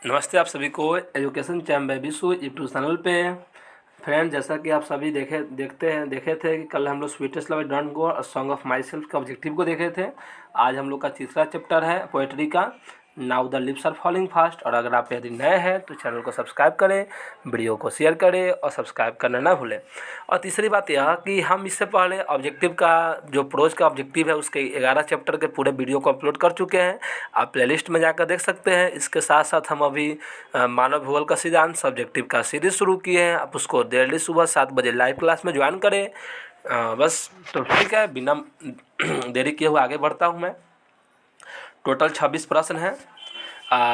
नमस्ते आप सभी को एजुकेशन चैम्बर विश्व यूट्यूब चैनल पे। फ्रेंड, जैसा कि आप सभी देखे थे कि कल हम लोग स्वीटेस्ट लव डोंट गो और सॉन्ग ऑफ माई सेल्फ के ऑब्जेक्टिव को देखे थे। आज हम लोग का तीसरा चैप्टर है पोएट्री का, now the lips are falling fast. और अगर आप यदि नए हैं तो चैनल को सब्सक्राइब करें, वीडियो को शेयर करें और सब्सक्राइब करना ना भूलें। और तीसरी बात यह कि हम इससे पहले ऑब्जेक्टिव का जो प्रोज का ऑब्जेक्टिव है उसके 11 चैप्टर के पूरे वीडियो को अपलोड कर चुके हैं। आप प्लेलिस्ट में जाकर देख सकते हैं। इसके साथ साथ हम अभी मानव भूगोल का सिद्धांत सब्जेक्टिव का सीरीज शुरू किए हैं। आप उसको डेली सुबह 7 बजे लाइव क्लास में ज्वाइन करें। बस तो ठीक है, बिना देरी किए हुए आगे बढ़ता हूँ मैं। टोटल 26 प्रश्न हैं।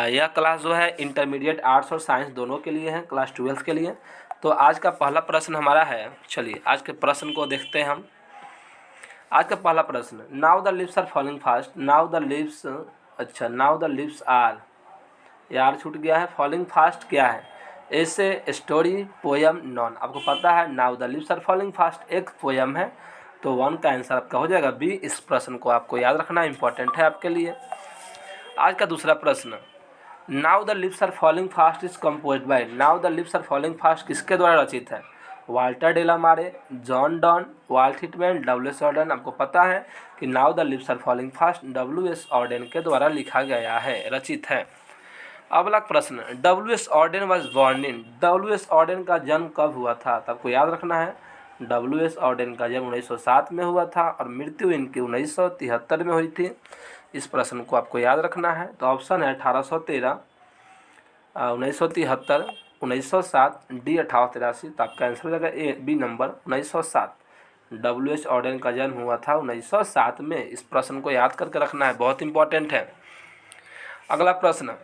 यह क्लास जो है इंटरमीडिएट आर्ट्स और साइंस दोनों के लिए है, क्लास 12 के लिए। तो आज का पहला प्रश्न हमारा है, चलिए आज के प्रश्न को देखते हैं हम। आज का पहला प्रश्न, now the lips are falling fast. Now the lips, अच्छा नाउ द लिप्स आर, यार छूट गया है। फॉलिंग फास्ट क्या है? ऐसे स्टोरी पोयम नॉन। आपको पता है now the lips are falling fast एक पोयम है, तो 1 का आंसर आपका हो जाएगा बी। इस प्रश्न को आपको याद रखना इंपॉर्टेंट है आपके लिए। आज का दूसरा प्रश्न, now the lips are falling fast is composed by. Now the lips are falling fast किसके द्वारा रचित है? Walter de la Mare, John Donne, Walt Whitman, W S. Auden. आपको पता है कि now the lips are falling fast W S. Auden के द्वारा लिखा गया है, रचित है। अगला प्रश्न, W S. Auden was born in. W S. Auden का जन्म कब हुआ था? तो आपको याद रखना है डब्ल्यू.एस. ऑर्डेन का जन्म 1907 में हुआ था और मृत्यु इनकी 1973 में हुई थी। इस प्रश्न को आपको याद रखना है। तो ऑप्शन है 1813, 1973, 1907, डी 1883। तो आपका आंसर हो जाएगा ए, बी नंबर 1907। डब्ल्यू.एस. ऑर्डेन का जन्म हुआ था 1907 में। इस प्रश्न को याद करके रखना है, बहुत इंपॉर्टेंट है। अगला प्रश्न,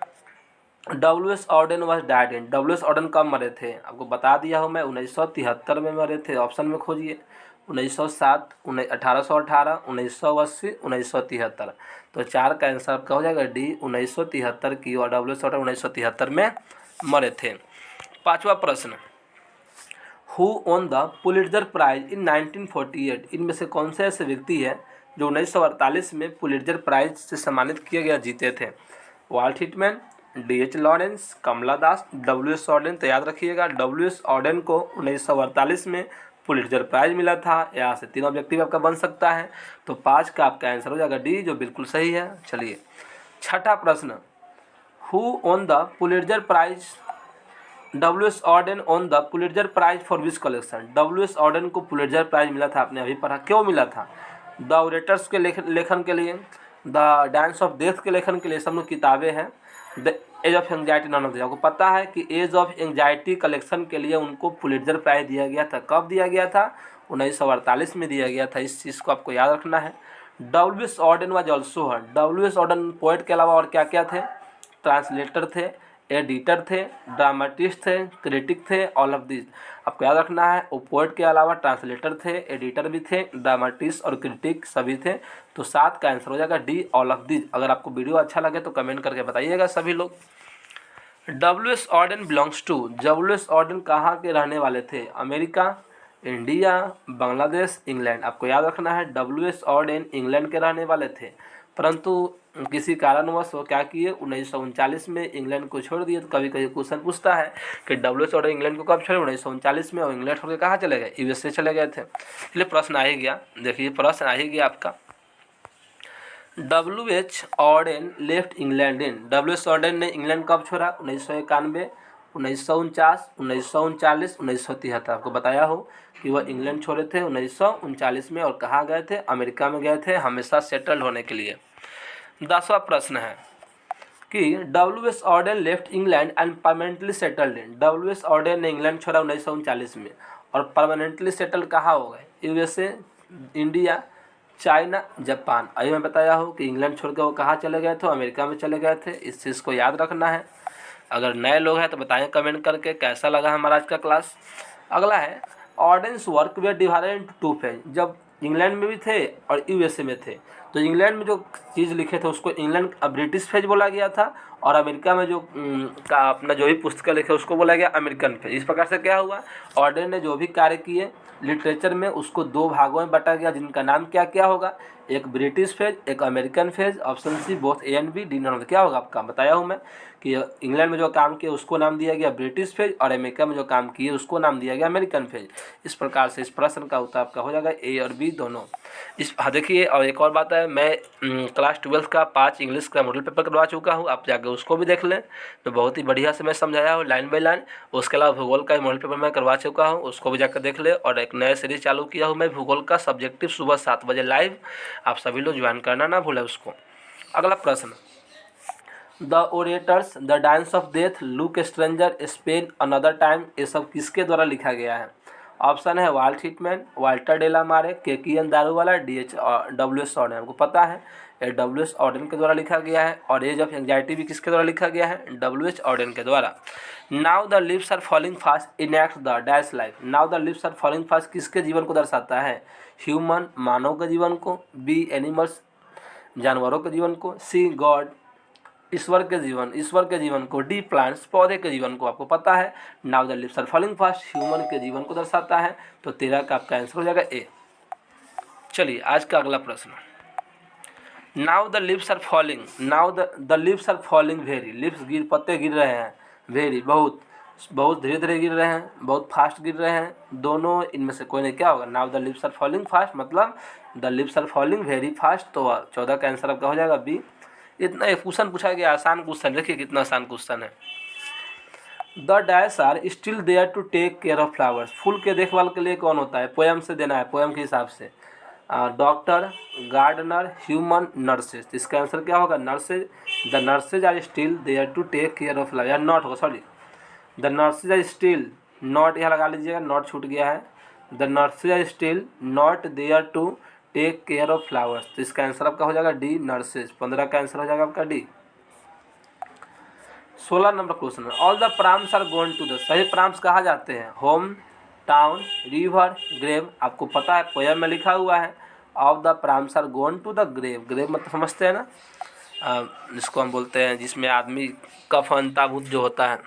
W S. Auden was died in. W S. Auden कब मरे थे? आपको बता दिया हूँ मैं, 1973 में मरे थे। ऑप्शन में खोजिए, 1907, 1818, 1980, 1973। तो 4 का आंसर आपका हो जाएगा डी 1973 की। और डब्ल्यू.एस. ऑर्डेन 1973 में मरे थे। पांचवा प्रश्न, who won the Pulitzer prize in 1948। इनमें से कौन से ऐसे व्यक्ति है जो 1948 में पुलिट्जर प्राइज से सम्मानित किए गए जीते थे? Walt Whitman, D H. Lawrence, Kamala Das, W S. Auden. तो याद रखिएगा डब्ल्यू.एस. ऑर्डेन को 1948 में पुलिट्जर प्राइज मिला था। यहाँ से 3 ऑब्जेक्टिव आपका बन सकता है। तो 5 का आपका आंसर हो जाएगा डी, जो बिल्कुल सही है। चलिए छठा प्रश्न, who won the Pulitzer prize. W S. Auden won the Pulitzer prize for which collection. W S. Auden को पुलिट्जर प्राइज मिला था, आपने अभी पढ़ा। क्यों मिला था? द ओरेटर्स के लेखन के लिए, द डांस ऑफ डेथ के लेखन के लिए, सब लोग किताबें हैं। The age of anxiety none of. आपको पता है कि एज ऑफ एंग्जाइटी कलेक्शन के लिए उनको पुलिट्जर प्राइज दिया गया था। कब दिया गया था? 1948 में दिया गया था। इस चीज़ को आपको याद रखना है। W S. Auden was also her. W S. Auden poet के अलावा और क्या क्या थे? ट्रांसलेटर थे, एडिटर थे, ड्रामाटिस्ट थे, क्रिटिक थे, ऑल ऑफ दिस। आपको याद रखना है वो पोएट के अलावा ट्रांसलेटर थे, एडिटर भी थे, ड्रामाटिस्ट और क्रिटिक सभी थे। तो 7 का आंसर हो जाएगा डी, ऑल ऑफ दिस। अगर आपको वीडियो अच्छा लगे तो कमेंट करके बताइएगा सभी लोग। W S. Auden belongs to. W S. Auden कहाँ के रहने वाले थे? America, India, Bangladesh, England. आपको याद रखना है डब्ल्यू.एस. ऑर्डेन इंग्लैंड के रहने वाले थे, परंतु किसी कारणवश वो क्या किए, 1939 में इंग्लैंड को छोड़ दिए। तो कभी कभी क्वेश्चन पूछता है कि डब्ल्यू.एस. ऑर्डेन इंग्लैंड को कब छोड़े? 1939 में। और इंग्लैंड छोड़ के कहाँ चले गए? यूएसए चले गए थे। इसलिए प्रश्न आ ही गया। देखिए प्रश्न आ ही गया आपका, W H. Auden left England in. W S. Auden ने इंग्लैंड कब छोड़ा? 1991, 1949, 1939, 1973। आपको बताया हो कि वह इंग्लैंड छोड़े थे 1939 में। और कहाँ गए थे? अमेरिका में गए थे, हमेशा सेटल्ड होने के लिए। 10वां प्रश्न है कि W S. Auden left England and permanently settled in. W S. Auden ने इंग्लैंड छोड़ा 1939 में और परमानेंटली सेटल कहाँ हो गए? USA, India, China, Japan. अभी मैं बताया हूँ कि इंग्लैंड छोड़ के वो कहाँ चले गए थे? अमेरिका में चले गए थे। इस चीज़ को याद रखना है। अगर नए लोग हैं तो बताएं कमेंट करके कैसा लगा हमारा आज का क्लास। अगला है, Auden's work were divided into 2 phase. जब इंग्लैंड में भी थे और यूएसए में थे तो इंग्लैंड में जो चीज़ लिखे थे उसको इंग्लैंड ब्रिटिश फेज बोला गया था और अमेरिका में जो का अपना जो भी पुस्तकें लिखे उसको बोला गया अमेरिकन फेज। इस प्रकार से क्या हुआ, ऑर्डर ने जो भी कार्य किए लिटरेचर में उसको दो भागों में बांटा गया, जिनका नाम क्या क्या होगा, एक ब्रिटिश फेज, एक American phase. Option C both A and B, D none. क्या होगा आपका, बताया हूँ मैं कि इंग्लैंड में जो काम किए उसको नाम दिया गया ब्रिटिश फेज और अमेरिका में जो काम किए उसको नाम दिया गया अमेरिकन फेज। इस प्रकार से इस प्रश्न का उत्तर आपका हो जाएगा ए और बी दोनों। हाँ देखिए, और एक और बात है, मैं क्लास 12 का 5 इंग्लिश का मॉडल पेपर करवा चुका हूँ, आप जाकर उसको भी देख लें, तो बहुत ही बढ़िया से मैं समझाया हूँ लाइन बाय लाइन। उसके अलावा भूगोल का मॉडल पेपर मैं करवा चुका हूँ, उसको भी जाकर देख ले। और एक नया सीरीज चालू किया हूँ मैं भूगोल का, सब्जेक्टिव, सुबह 7 बजे लाइव, आप सभी लोग ज्वाइन करना ना भूलें उसको। अगला प्रश्न, the orators, the dance of death, look stranger, Spain another time, ये सब किसके द्वारा लिखा गया है। ऑप्शन है वाल्ट हिटमैन, वाल्टर डेला मारे, केकियन दारूवाला, डब्ल्यू एस ऑर्डन। आपको पता है ये डब्ल्यू एस ऑर्डन के द्वारा लिखा गया है। और एज ऑफ एंग्जाइटी भी किसके द्वारा लिखा गया है, डब्ल्यू एच ऑर्डन के द्वारा। Now the lives are falling fast enact the dash life. Now the lives are falling fast किसके जीवन को दर्शाता है, ह्यूमन मानव के जीवन को, बी एनिमल्स जानवरों के जीवन को, सी गॉड ईश्वर के जीवन को, डी प्लांट्स पौधे के जीवन को। आपको पता है now the lives are falling fast human के जीवन को दर्शाता है, तो 13 का आपका आंसर हो जाएगा ए। चलिए आज का अगला प्रश्न, now the lives are falling, now the lives are falling very, lives पत्ते गिर रहे हैं, वेरी बहुत धीरे धीरे गिर रहे हैं, बहुत फास्ट गिर रहे हैं, दोनों इनमें से कोई नहीं। क्या होगा, now the lives are falling fast मतलब the lives are falling very fast, तो 14 का आंसर आपका हो जाएगा बी। इतना एक क्वेश्चन पूछा गया, आसान क्वेश्चन, देखिए कितना आसान क्वेश्चन है। The dash are still there to take care of flowers, फूल के देखभाल के लिए कौन होता है, पोएम से देना है, पोएम के हिसाब से। Doctor, gardener, human, nurses. इसका आंसर क्या होगा, nurses. The nurses are still there to take care of flower, या नॉट होगा, sorry, the nurses are still, not यहाँ लगा लीजिएगा, नॉट छूट गया है। The nurses are still not there to take care of flowers, तो इसका आंसर आपका हो जाएगा डी नर्सेज। 15 का आंसर हो जाएगा आपका डी। 16 नंबर क्वेश्चन है, all the proms are going to the, सभी प्राम्स कहाँ जाते हैं, होम, टाउन, रिवर, ग्रेव। आपको पता है पोएम में लिखा हुआ है all the proms are going to the grave. Grave मतलब समझते हैं ना, जिसको हम बोलते हैं जिसमें आदमी कफन ताबूत जो होता है।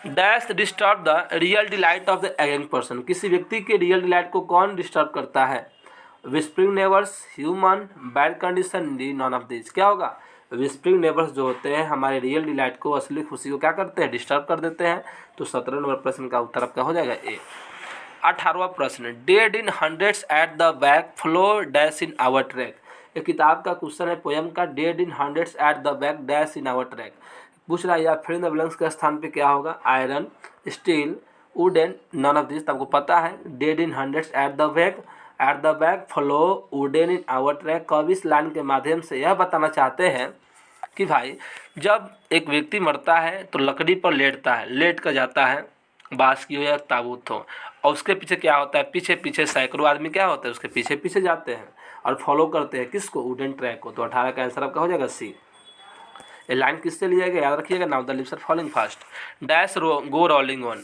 Dash disturb the real delight of the young person, किसी व्यक्ति के रियल डिलाइट को कौन डिस्टर्ब करता है, whispering neighbours, human, bad condition, D none of this. क्या होगा, विस्परिंग नेबर्स जो होते हैं हमारे रियल डिलाइट को, असली खुशी को क्या करते हैं, डिस्टर्ब कर देते हैं। तो 17 नंबर प्रश्न का उत्तर आपका हो जाएगा ए। 18वां प्रश्न, dead in hundreds at the back flow dash in our track. ये किताब का क्वेश्चन है पोएम का, dead in hundreds at the back dash in our track. पूछ रहा है या फिर इन द ब्लैंक्स के स्थान पे क्या होगा, iron, steel, wooden, none of this. आपको पता है dead in hundreds at the back flow wooden in our track. कब इस लाइन के माध्यम से यह बताना चाहते हैं कि भाई जब एक व्यक्ति मरता है तो लकड़ी पर लेटता है, लेट कर जाता है, बांस की हो या ताबूत हो, और उसके पीछे क्या होता है, पीछे पीछे सैकड़ों आदमी क्या होते हैं उसके पीछे पीछे जाते हैं और फॉलो करते हैं किसको, वुडन ट्रैक को। तो 18 का आंसर आपका हो जाएगा सी। ये लाइन किससे लिया गया, याद रखिएगा, now the lives are falling fast dash go rolling on,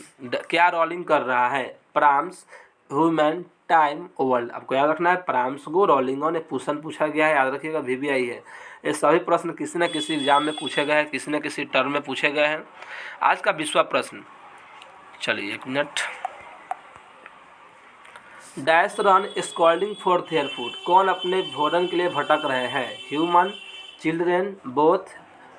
क्या रोलिंग कर रहा है, प्राम्स, ह्यूमन, टाइम, वर्ल्ड। आपको याद रखना है प्राम्स गो रोलिंग ऑन, क्वेश्चन पूछा गया है, याद रखिएगा VBI है। ये सभी प्रश्न किसी न किसी एग्जाम में पूछे गए हैं, किसी न किसी टर्म में पूछे गए हैं। आज का 20वां प्रश्न, चलिए 1 minute, dash run scolding for their food, कौन अपने भोजन के लिए भटक रहे हैं, human, children, both,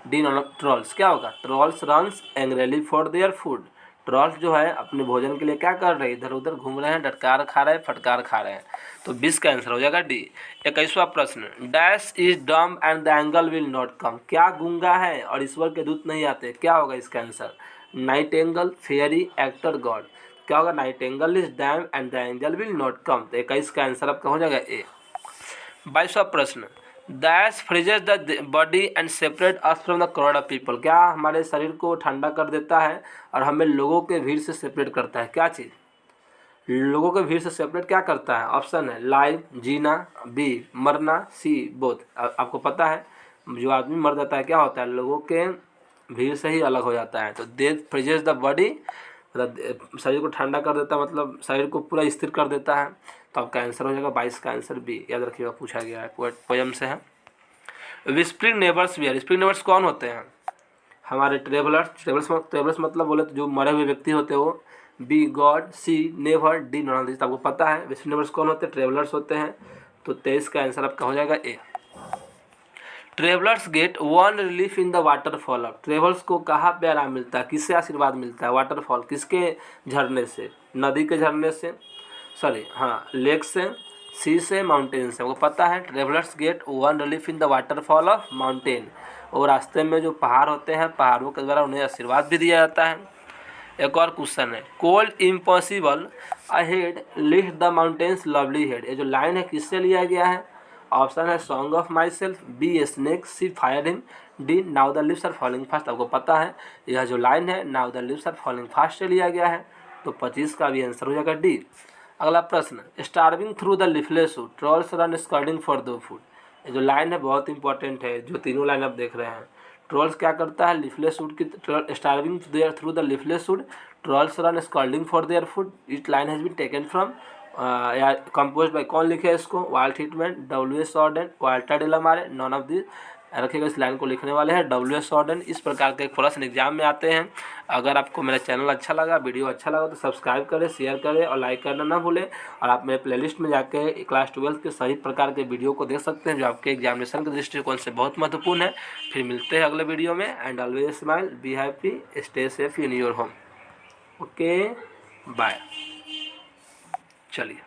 D none. Trolls. क्या होगा, trolls runs angrily for their food. Trolls जो है अपने भोजन के लिए क्या कर रहे हैं, इधर उधर घूम रहे हैं, डटकार खा रहे हैं, फटकार खा रहे हैं। तो 20 का आंसर हो जाएगा डी। 21वां प्रश्न, dash is dumb and the angle will not come, क्या गूंगा है और ईश्वर के दूत नहीं आते। क्या होगा इसका answer, night angle, fairy, actor, God. क्या होगा, night angle is damn and the angle will not come. तो 21 का आंसर आपका हो जाएगा ए। 22वां प्रश्न, dash फ्रीजेज the body and separate us from the crowd of people, क्या हमारे शरीर को ठंडा कर देता है और हमें लोगों के भीड़ से सेपरेट करता है। क्या चीज़, लोगों के भीड़ से सेपरेट क्या करता है। ऑप्शन है लाइव, जीना, बी मरना, सी बोथ। आपको पता है जो आदमी मर जाता है क्या होता है, लोगों के भीड़ से ही अलग हो जाता है। तो डेथ फ्रीजेज द बॉडी, मतलब शरीर को ठंडा कर देता है, मतलब शरीर को पूरा स्थिर कर देता है। तो आपका आंसर हो जाएगा 22 का आंसर बी। याद रखिएगा पूछा गया है, पोएम से है। विस्परिंग नेबर्स भी है। विस्परिंग नेबर्स कौन होते हैं? हमारे ट्रेवलर्स। ट्रेवलर्स मतलब बोले तो जो मरे हुए व्यक्ति होते हैं वो। B God, C never, D none of this. आपको पता है विस्परिंग नेबर्स कौन होते हैं? ट्रेवलर्स होते हैं। तो 23 का आंसर आपका हो जाएगा A. Travellers get one relief in the waterfall of. Travellers को कहाँ पे आराम मिलता है, किससे आशीर्वाद मिलता है? वाटरफॉल, किसके झरने से? नदी के झरने से, सॉरी हाँ लेक से, सी से, माउंटेन से। वो पता है travellers get one relief in the waterfall of mountain. और रास्ते में जो पहाड़ होते हैं, पहाड़ों के द्वारा उन्हें आशीर्वाद भी दिया जाता है। एक और क्वेश्चन है, cold impossible ahead lift the mountains lovely head. ये जो लाइन है किससे लिया गया है? ऑप्शन है song of myself, B snake, C fire hymn, D now the lives are falling fast. आपको पता है यह जो लाइन है now the lives are falling fast से लिया गया है। तो 25 का भी आंसर हो जाएगा डी। अगला प्रश्न, starving through the leafless food, trolls run scolding for the food. ये जो लाइन है बहुत इंपॉर्टेंट है, जो तीनों लाइन आप देख रहे हैं। ट्रॉल्स क्या करता है? लिफलेस फूड की starving there through the leafless food, trolls run scolding for their food. It line has been taken from या कंपोज बाय, कौन लिखे इसको? Walt Whitman, W S. Auden, Walter de la Mare, none of this. रखिएगा इस line को लिखने वाले हैं डब्ल्यू.एस. ऑर्डेन। इस प्रकार के प्रश्न एग्जाम में आते हैं। अगर आपको मेरा चैनल अच्छा लगा, वीडियो अच्छा लगा तो सब्सक्राइब करें, शेयर करें और लाइक करना ना भूलें। और आप मेरे प्लेलिस्ट में जाके क्लास 12 के सही प्रकार के वीडियो को देख सकते हैं जो आपके एग्जामिनेशन के दृष्टिकोण से बहुत महत्वपूर्ण है। फिर मिलते हैं अगले वीडियो में। And always smile, be happy, stay safe in your home. Okay bye. चलिए।